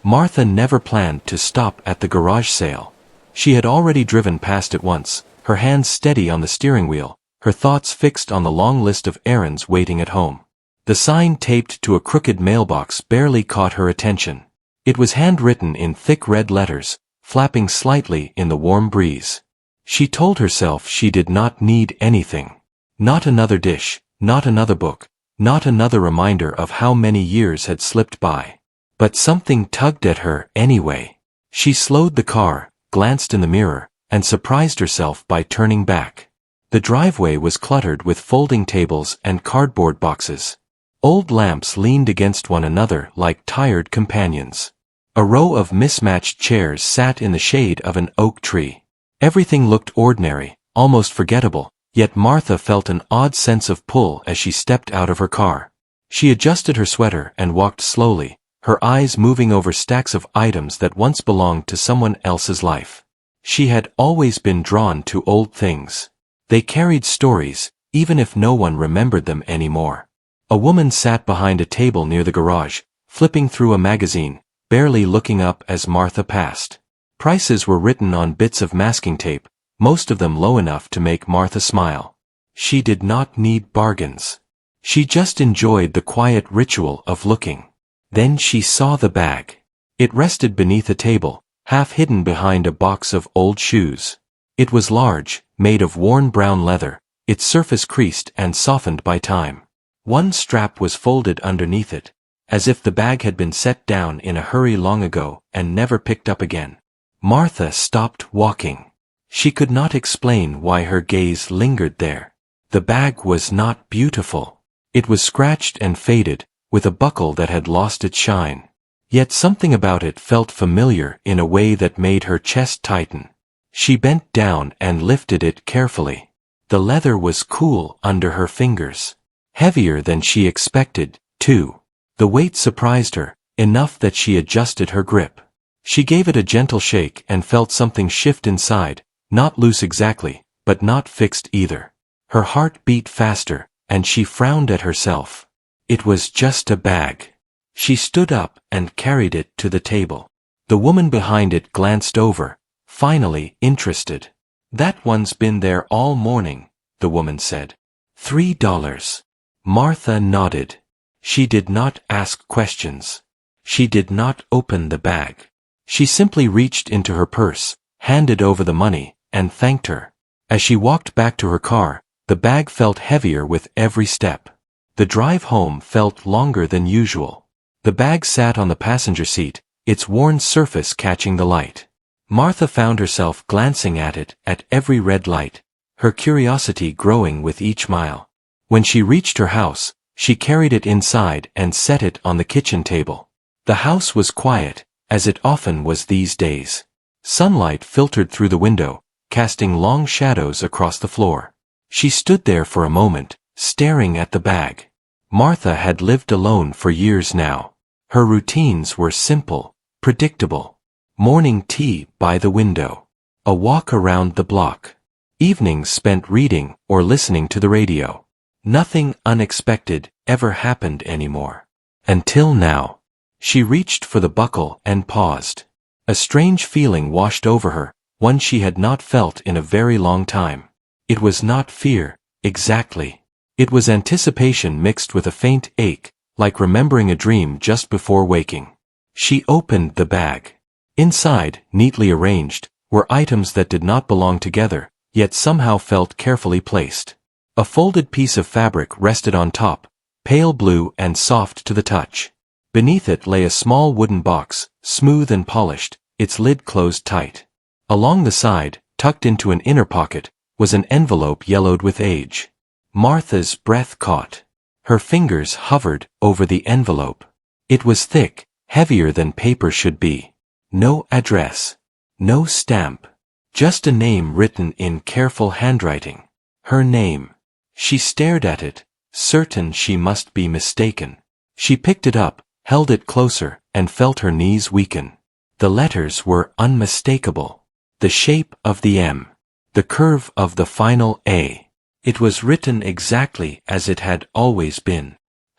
Martha never planned to stop at the garage sale. She had already driven past it once, her hands steady on the steering wheel, her thoughts fixed on the long list of errands waiting at home. The sign taped to a crooked mailbox barely caught her attention. It was handwritten in thick red letters, flapping slightly in the warm breeze. She told herself she did not need anything. Not another dish, not another book, not another reminder of how many years had slipped by. But something tugged at her anyway. She slowed the car, glanced in the mirror, and surprised herself by turning back. The driveway was cluttered with folding tables and cardboard boxes. Old lamps leaned against one another like tired companions. A row of mismatched chairs sat in the shade of an oak tree. Everything looked ordinary, almost forgettable, yet Martha felt an odd sense of pull as she stepped out of her car. She adjusted her sweater and walked slowly, her eyes moving over stacks of items that once belonged to someone else's life. She had always been drawn to old things. They carried stories, even if no one remembered them anymore. A woman sat behind a table near the garage, flipping through a magazine, barely looking up as Martha passed. Prices were written on bits of masking tape, most of them low enough to make Martha smile. She did not need bargains. She just enjoyed the quiet ritual of looking. Then she saw the bag. It rested beneath a table, half hidden behind a box of old shoes. It was large, made of worn brown leather, its surface creased and softened by time. One strap was folded underneath it, as if the bag had been set down in a hurry long ago and never picked up again. Martha stopped walking. She could not explain why her gaze lingered there. The bag was not beautiful. It was scratched and faded, with a buckle that had lost its shine. Yet something about it felt familiar in a way that made her chest tighten. She bent down and lifted it carefully. The leather was cool under her fingers. Heavier than she expected, too. The weight surprised her, enough that she adjusted her grip. She gave it a gentle shake and felt something shift inside, not loose exactly, but not fixed either. Her heart beat faster, and she frowned at herself. It was just a bag. She stood up and carried it to the table. The woman behind it glanced over, finally interested. "That one's been there all morning," the woman said. $3. Martha nodded. She did not ask questions. She did not open the bag. She simply reached into her purse, handed over the money, and thanked her. As she walked back to her car, the bag felt heavier with every step. The drive home felt longer than usual. The bag sat on the passenger seat, its worn surface catching the light. Martha found herself glancing at it at every red light, her curiosity growing with each mile. When she reached her house, she carried it inside and set it on the kitchen table. The house was quiet, as it often was these days. Sunlight filtered through the window, casting long shadows across the floor. She stood there for a moment, staring at the bag. Martha had lived alone for years now. Her routines were simple, predictable. Morning tea by the window. A walk around the block. Evenings spent reading or listening to the radio. Nothing unexpected ever happened anymore. Until now. She reached for the buckle and paused. A strange feeling washed over her, one she had not felt in a very long time. It was not fear, exactly. It was anticipation mixed with a faint ache, like remembering a dream just before waking. She opened the bag. Inside, neatly arranged, were items that did not belong together, yet somehow felt carefully placed. A folded piece of fabric rested on top, pale blue and soft to the touch. Beneath it lay a small wooden box, smooth and polished, its lid closed tight. Along the side, tucked into an inner pocket, was an envelope yellowed with age. Martha's breath caught. Her fingers hovered over the envelope. It was thick, heavier than paper should be. No address. No stamp. Just a name written in careful handwriting. Her name. She stared at it, certain she must be mistaken. She picked it up, held it closer, and felt her knees weaken. The letters were unmistakable. The shape of the M. The curve of the final A. It was written exactly as it had always been.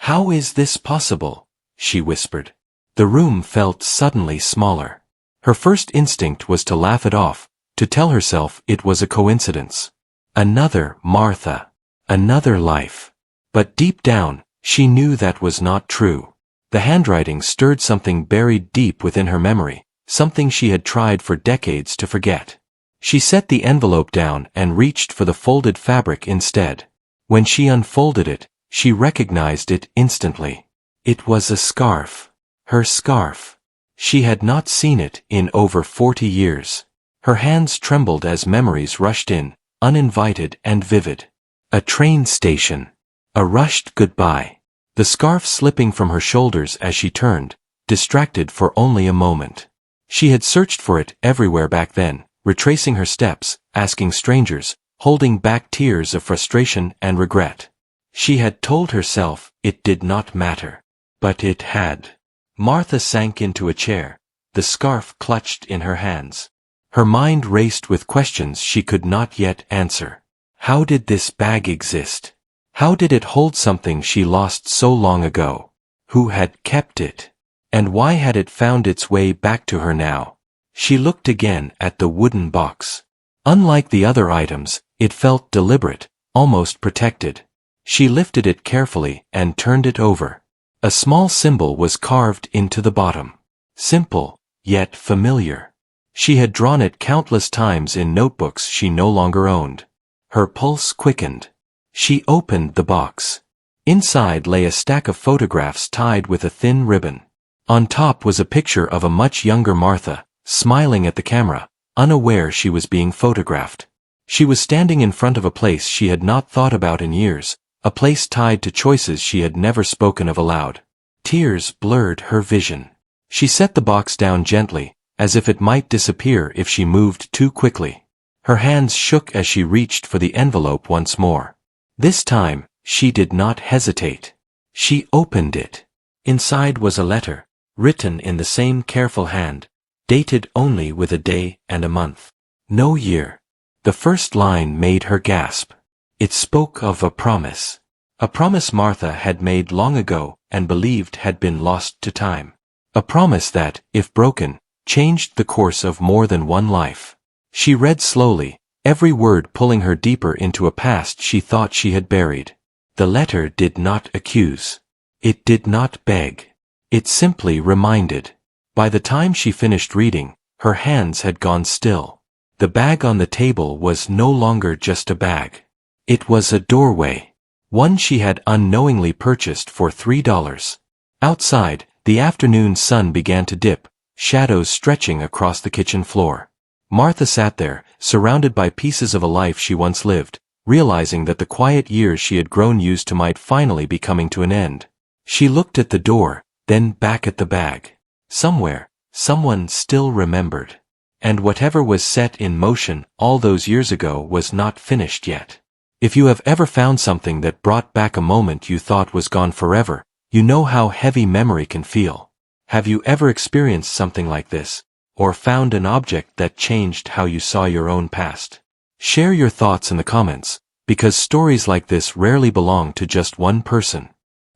"How is this possible?" she whispered. The room felt suddenly smaller. Her first instinct was to laugh it off, to tell herself it was a coincidence. Another Martha. Another life. But deep down, she knew that was not true. The handwriting stirred something buried deep within her memory, something she had tried for decades to forget. She set the envelope down and reached for the folded fabric instead. When she unfolded it, she recognized it instantly. It was a scarf. Her scarf. She had not seen it in over 40 years. Her hands trembled as memories rushed in, uninvited and vivid. A train station. A rushed goodbye. The scarf slipping from her shoulders as she turned, distracted for only a moment. She had searched for it everywhere back then, retracing her steps, asking strangers, holding back tears of frustration and regret. She had told herself it did not matter. But it had. Martha sank into a chair, the scarf clutched in her hands. Her mind raced with questions she could not yet answer. How did this bag exist? How did it hold something she lost so long ago? Who had kept it? And why had it found its way back to her now? She looked again at the wooden box. Unlike the other items, it felt deliberate, almost protected. She lifted it carefully and turned it over. A small symbol was carved into the bottom. Simple, yet familiar. She had drawn it countless times in notebooks she no longer owned. Her pulse quickened. She opened the box. Inside lay a stack of photographs tied with a thin ribbon. On top was a picture of a much younger Martha, smiling at the camera, unaware she was being photographed. She was standing in front of a place she had not thought about in years, a place tied to choices she had never spoken of aloud. Tears blurred her vision. She set the box down gently, as if it might disappear if she moved too quickly. Her hands shook as she reached for the envelope once more. This time, she did not hesitate. She opened it. Inside was a letter, written in the same careful hand, dated only with a day and a month. No year. The first line made her gasp. It spoke of a promise. A promise Martha had made long ago and believed had been lost to time. A promise that, if broken, changed the course of more than one life. She read slowly, every word pulling her deeper into a past she thought she had buried. The letter did not accuse. It did not beg. It simply reminded. By the time she finished reading, her hands had gone still. The bag on the table was no longer just a bag. It was a doorway. One she had unknowingly purchased for $3. Outside, the afternoon sun began to dip, shadows stretching across the kitchen floor. Martha sat there, surrounded by pieces of a life she once lived, realizing that the quiet years she had grown used to might finally be coming to an end. She looked at the door, then back at the bag. Somewhere, someone still remembered. And whatever was set in motion all those years ago was not finished yet. If you have ever found something that brought back a moment you thought was gone forever, you know how heavy memory can feel. Have you ever experienced something like this, or found an object that changed how you saw your own past? Share your thoughts in the comments, because stories like this rarely belong to just one person.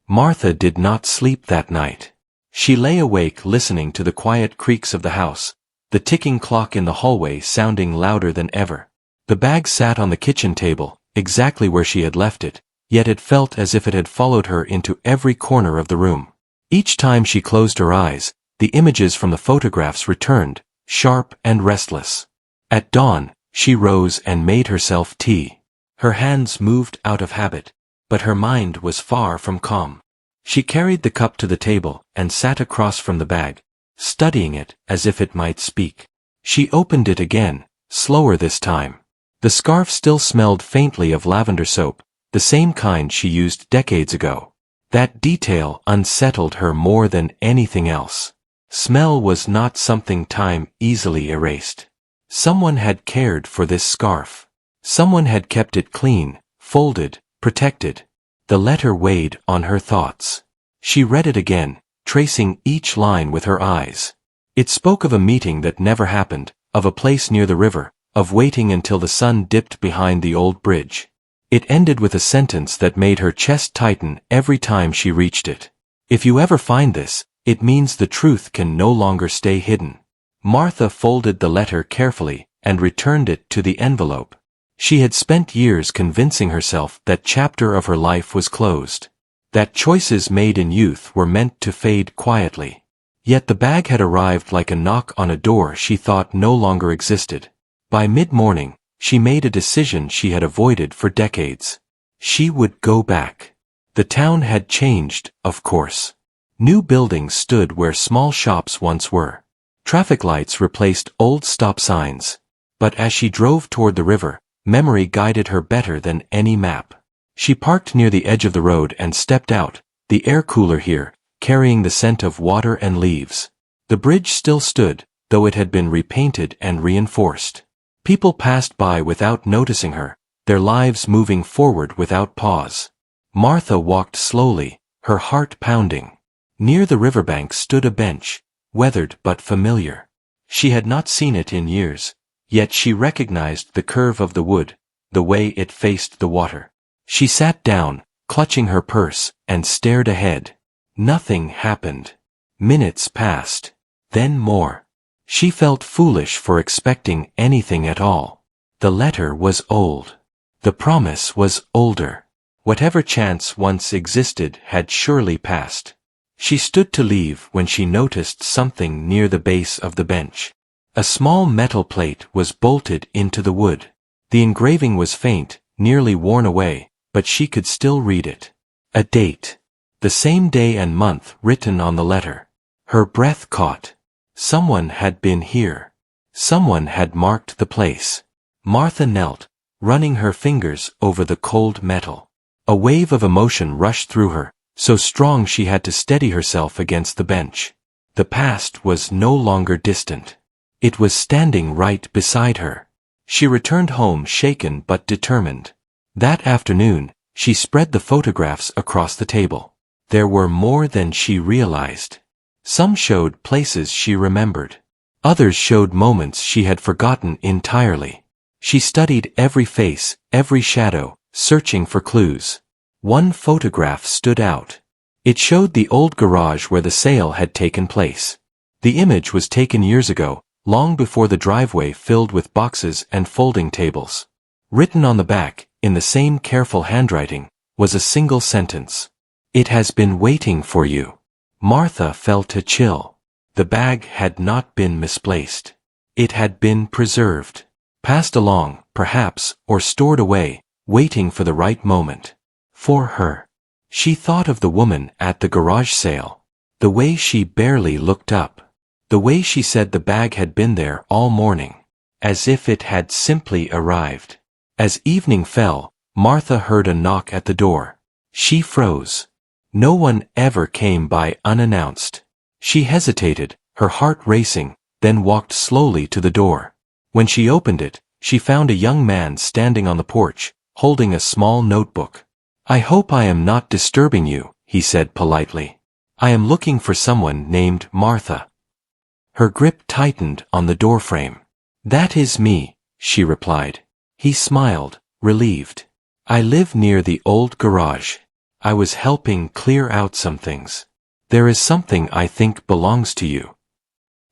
Martha did not sleep that night. She lay awake listening to the quiet creaks of the house, the ticking clock in the hallway sounding louder than ever. The bag sat on the kitchen table, exactly where she had left it, yet it felt as if it had followed her into every corner of the room. Each time she closed her eyes, the images from the photographs returned, sharp and restless. At dawn, she rose and made herself tea. Her hands moved out of habit, but her mind was far from calm. She carried the cup to the table and sat across from the bag, studying it as if it might speak. She opened it again, slower this time. The scarf still smelled faintly of lavender soap, the same kind she used decades ago. That detail unsettled her more than anything else. Smell was not something time easily erased. Someone had cared for this scarf. Someone had kept it clean, folded, protected. The letter weighed on her thoughts. She read it again, tracing each line with her eyes. It spoke of a meeting that never happened, of a place near the river, of waiting until the sun dipped behind the old bridge. It ended with a sentence that made her chest tighten every time she reached it. If you ever find this, It means the truth can no longer stay hidden. Martha folded the letter carefully and returned it to the envelope. She had spent years convincing herself that chapter of her life was closed, that choices made in youth were meant to fade quietly. Yet the bag had arrived like a knock on a door she thought no longer existed. By mid-morning, she made a decision she had avoided for decades. She would go back. The town had changed, of course. New buildings stood where small shops once were. Traffic lights replaced old stop signs. But as she drove toward the river, memory guided her better than any map. She parked near the edge of the road and stepped out, the air cooler here, carrying the scent of water and leaves. The bridge still stood, though it had been repainted and reinforced. People passed by without noticing her, their lives moving forward without pause. Martha walked slowly, her heart pounding. Near the riverbank stood a bench, weathered but familiar. She had not seen it in years, yet she recognized the curve of the wood, the way it faced the water. She sat down, clutching her purse, and stared ahead. Nothing happened. Minutes passed. Then more. She felt foolish for expecting anything at all. The letter was old. The promise was older. Whatever chance once existed had surely passed. She stood to leave when she noticed something near the base of the bench. A small metal plate was bolted into the wood. The engraving was faint, nearly worn away, but she could still read it. A date. The same day and month written on the letter. Her breath caught. Someone had been here. Someone had marked the place. Martha knelt, running her fingers over the cold metal. A wave of emotion rushed through her, so strong she had to steady herself against the bench. The past was no longer distant. It was standing right beside her. She returned home shaken but determined. That afternoon, she spread the photographs across the table. There were more than she realized. Some showed places she remembered. Others showed moments she had forgotten entirely. She studied every face, every shadow, searching for clues. One photograph stood out. It showed the old garage where the sale had taken place. The image was taken years ago, long before the driveway filled with boxes and folding tables. Written on the back, in the same careful handwriting, was a single sentence. "It has been waiting for you." Martha felt a chill. The bag had not been misplaced. It had been preserved. Passed along, perhaps, or stored away, waiting for the right moment. For her. She thought of the woman at the garage sale. The way she barely looked up. The way she said the bag had been there all morning. As if it had simply arrived. As evening fell, Martha heard a knock at the door. She froze. No one ever came by unannounced. She hesitated, her heart racing, then walked slowly to the door. When she opened it, she found a young man standing on the porch, holding a small notebook. "I hope I am not disturbing you," he said politely. "I am looking for someone named Martha." Her grip tightened on the doorframe. "That is me," she replied. He smiled, relieved. "I live near the old garage. I was helping clear out some things. There is something I think belongs to you."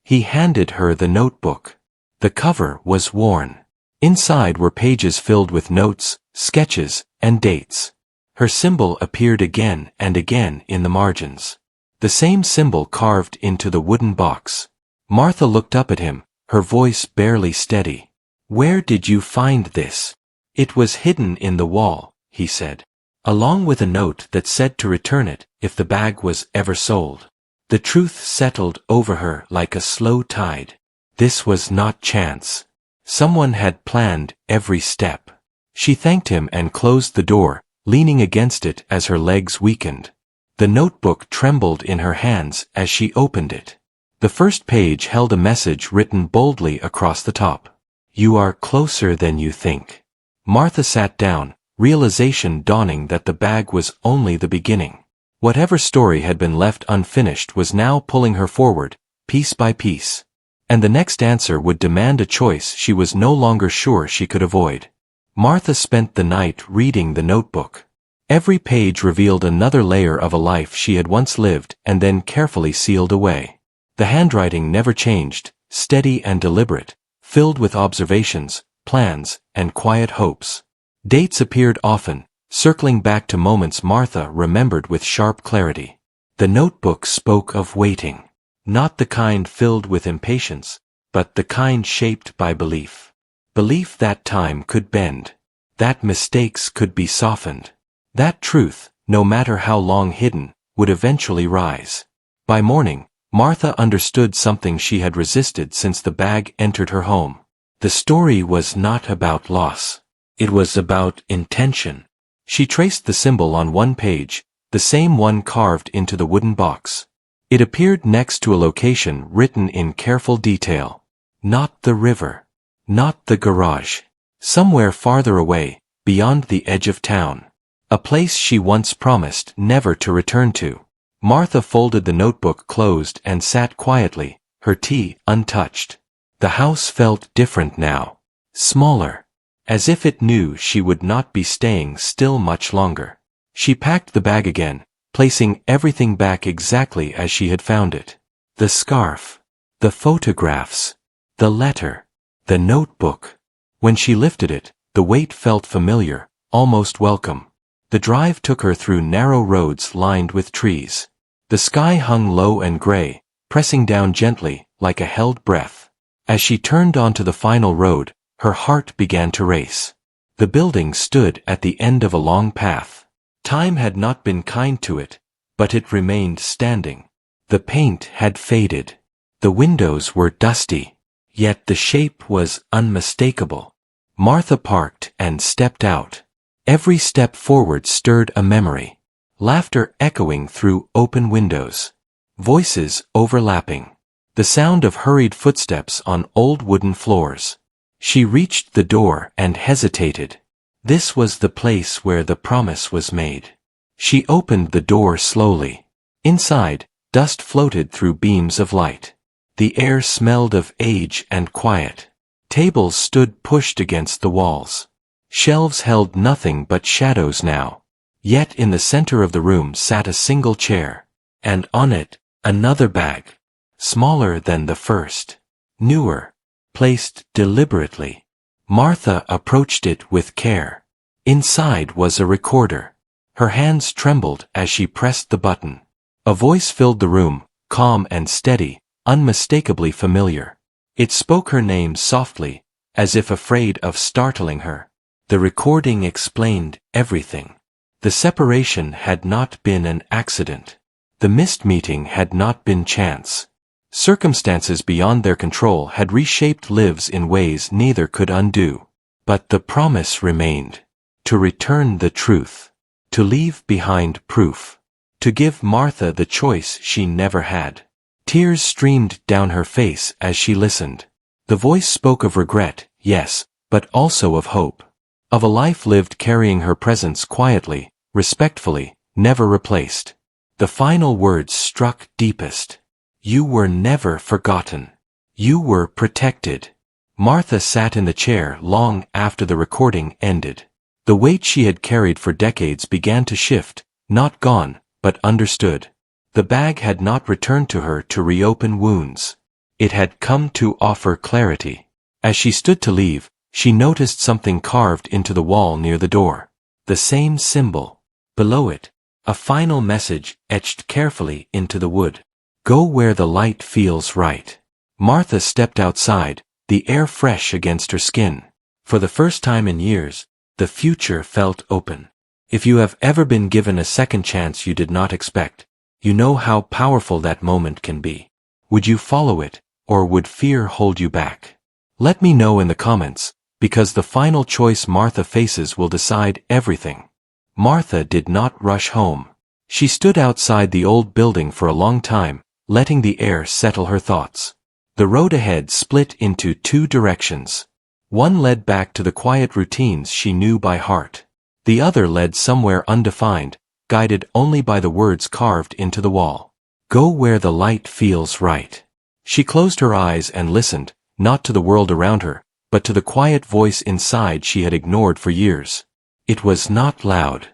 He handed her the notebook. The cover was worn. Inside were pages filled with notes, sketches, and dates. Her symbol appeared again and again in the margins. The same symbol carved into the wooden box. Martha looked up at him, her voice barely steady. "Where did you find this?" "It was hidden in the wall," he said, along with a note that said to return it if the bag was ever sold. The truth settled over her like a slow tide. This was not chance. Someone had planned every step. She thanked him and closed the door, leaning against it as her legs weakened. The notebook trembled in her hands as she opened it. The first page held a message written boldly across the top. "You are closer than you think." Martha sat down, realization dawning that the bag was only the beginning. Whatever story had been left unfinished was now pulling her forward, piece by piece. And the next answer would demand a choice she was no longer sure she could avoid. Martha spent the night reading the notebook. Every page revealed another layer of a life she had once lived and then carefully sealed away. The handwriting never changed, steady and deliberate, filled with observations, plans, and quiet hopes. Dates appeared often, circling back to moments Martha remembered with sharp clarity. The notebook spoke of waiting. Not the kind filled with impatience, but the kind shaped by belief. Belief that time could bend. That mistakes could be softened. That truth, no matter how long hidden, would eventually rise. By morning, Martha understood something she had resisted since the bag entered her home. The story was not about loss. It was about intention. She traced the symbol on one page, the same one carved into the wooden box. It appeared next to a location written in careful detail. Not the river. Not the garage. Somewhere farther away, beyond the edge of town. A place she once promised never to return to. Martha folded the notebook closed and sat quietly, her tea untouched. The house felt different now. Smaller. As if it knew she would not be staying still much longer. She packed the bag again, placing everything back exactly as she had found it. The scarf. The photographs. The letter. The notebook. When she lifted it, the weight felt familiar, almost welcome. The drive took her through narrow roads lined with trees. The sky hung low and gray, pressing down gently, like a held breath. As she turned onto the final road, her heart began to race. The building stood at the end of a long path. Time had not been kind to it, but it remained standing. The paint had faded. The windows were dusty. Yet the shape was unmistakable. Martha parked and stepped out. Every step forward stirred a memory. Laughter echoing through open windows. Voices overlapping. The sound of hurried footsteps on old wooden floors. She reached the door and hesitated. This was the place where the promise was made. She opened the door slowly. Inside, dust floated through beams of light. The air smelled of age and quiet. Tables stood pushed against the walls. Shelves held nothing but shadows now. Yet in the center of the room sat a single chair. And on it, another bag. Smaller than the first. Newer. Placed deliberately. Martha approached it with care. Inside was a recorder. Her hands trembled as she pressed the button. A voice filled the room, calm and steady, unmistakably familiar. It spoke her name softly, as if afraid of startling her. The recording explained everything. The separation had not been an accident. The missed meeting had not been chance. Circumstances beyond their control had reshaped lives in ways neither could undo. But the promise remained. To return the truth. To leave behind proof. To give Martha the choice she never had. Tears streamed down her face as she listened. The voice spoke of regret, yes, but also of hope. Of a life lived carrying her presence quietly, respectfully, never replaced. The final words struck deepest. You were never forgotten. You were protected. Martha sat in the chair long after the recording ended. The weight she had carried for decades began to shift, not gone, but understood. The bag had not returned to her to reopen wounds. It had come to offer clarity. As she stood to leave, she noticed something carved into the wall near the door. The same symbol. Below it, a final message etched carefully into the wood. Go where the light feels right. Martha stepped outside, the air fresh against her skin. For the first time in years, the future felt open. If you have ever been given a second chance you did not expect, you know how powerful that moment can be. Would you follow it, or would fear hold you back? Let me know in the comments, because the final choice Martha faces will decide everything. Martha did not rush home. She stood outside the old building for a long time, letting the air settle her thoughts. The road ahead split into two directions. One led back to the quiet routines she knew by heart. The other led somewhere undefined, guided only by the words carved into the wall. Go where the light feels right. She closed her eyes and listened, not to the world around her, but to the quiet voice inside she had ignored for years. It was not loud.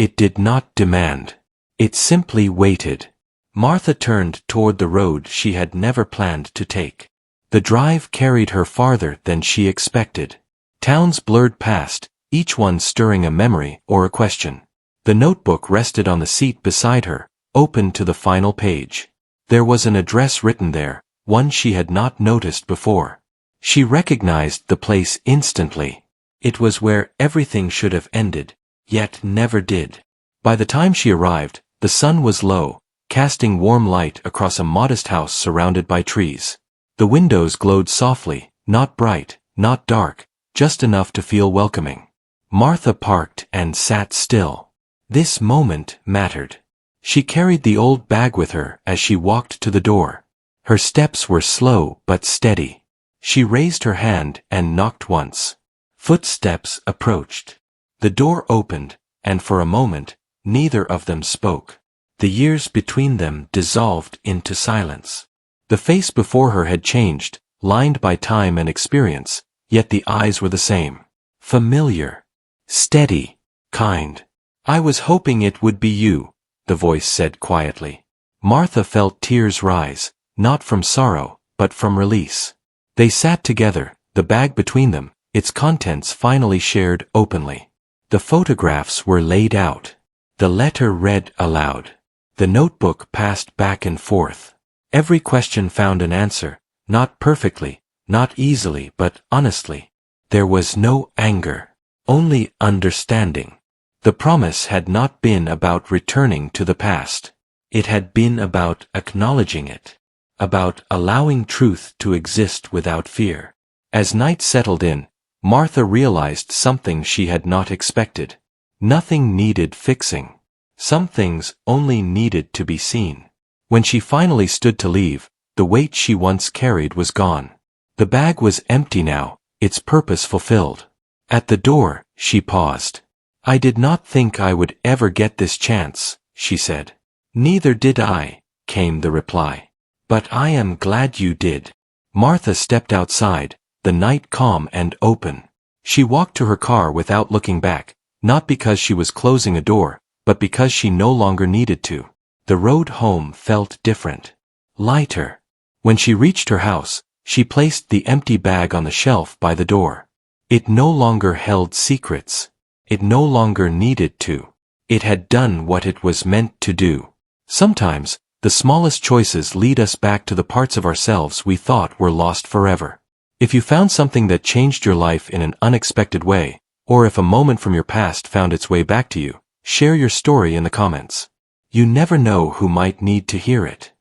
It did not demand. It simply waited. Martha turned toward the road she had never planned to take. The drive carried her farther than she expected. Towns blurred past, each one stirring a memory or a question. The notebook rested on the seat beside her, open to the final page. There was an address written there, one she had not noticed before. She recognized the place instantly. It was where everything should have ended, yet never did. By the time she arrived, the sun was low, casting warm light across a modest house surrounded by trees. The windows glowed softly, not bright, not dark, just enough to feel welcoming. Martha parked and sat still. This moment mattered. She carried the old bag with her as she walked to the door. Her steps were slow but steady. She raised her hand and knocked once. Footsteps approached. The door opened, and for a moment, neither of them spoke. The years between them dissolved into silence. The face before her had changed, lined by time and experience, yet the eyes were the same. Familiar. Steady. Kind. "I was hoping it would be you," the voice said quietly. Martha felt tears rise, not from sorrow, but from release. They sat together, the bag between them, its contents finally shared openly. The photographs were laid out. The letter read aloud. The notebook passed back and forth. Every question found an answer, not perfectly, not easily, but honestly. There was no anger, only understanding. The promise had not been about returning to the past. It had been about acknowledging it, about allowing truth to exist without fear. As night settled in, Martha realized something she had not expected. Nothing needed fixing. Some things only needed to be seen. When she finally stood to leave, the weight she once carried was gone. The bag was empty now, its purpose fulfilled. At the door, she paused. "I did not think I would ever get this chance," she said. "Neither did I," came the reply. "But I am glad you did." Martha stepped outside, the night calm and open. She walked to her car without looking back, not because she was closing a door, but because she no longer needed to. The road home felt different. Lighter. When she reached her house, she placed the empty bag on the shelf by the door. It no longer held secrets. It no longer needed to. It had done what it was meant to do. Sometimes, the smallest choices lead us back to the parts of ourselves we thought were lost forever. If you found something that changed your life in an unexpected way, or if a moment from your past found its way back to you, share your story in the comments. You never know who might need to hear it.